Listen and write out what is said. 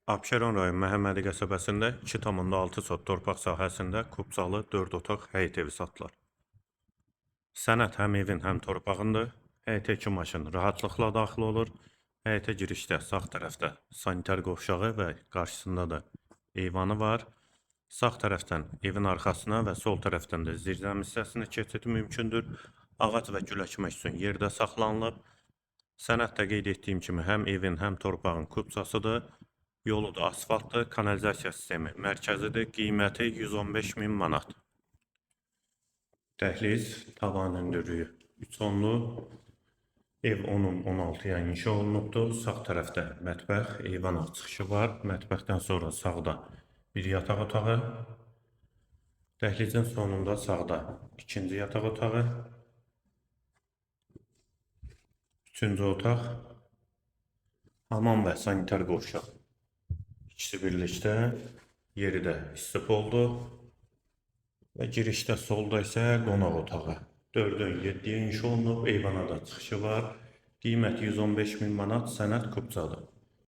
Abşeron rayon Məhəmmədi qəsəbəsində 2,6 sot torpaq sahəsində kubcalı 4 otaq həyət evi satılır. Sənəd həm evin, həm torpağındır. Həyətə 2 maşın rahatlıqla daxil olur. Həyətə girişdə sağ tərəfdə sanitar qovşağı və qarşısında da eyvanı var. Sağ tərəfdən evin arxasına və sol tərəfdən də zirzəmi hissəsinə keçid mümkündür. Ağac və gül əkmək üçün yerdə saxlanılıb. Sənəddə qeyd etdiyim kimi həm evin, həm torpağın kubcasıdır. Yolu da asfaltdır, kanalizasiya sistemi mərkəzidir. Qiyməti 115.000 manat. Dəhliz, tavan hündürlüyü 3 onlu. Ev 10-un 16-ya inşa olunubdur. Sağ tərəfdə mətbəx, eyvan çıxışı var. Mətbəxdən sonra sağda bir yataq otağı. Dəhlizin sonunda sağda ikinci yataq otağı. Üçüncü otaq. Hamam və sanitar qovşaq. İkisi birlikdə, yeri də istif oldu. Və girişdə solda isə qonaq otağı. 4-ün 7-yə inşa olunub, eyvana da çıxışı var. Qiymət 115.000 manat, sənəd kubcadır.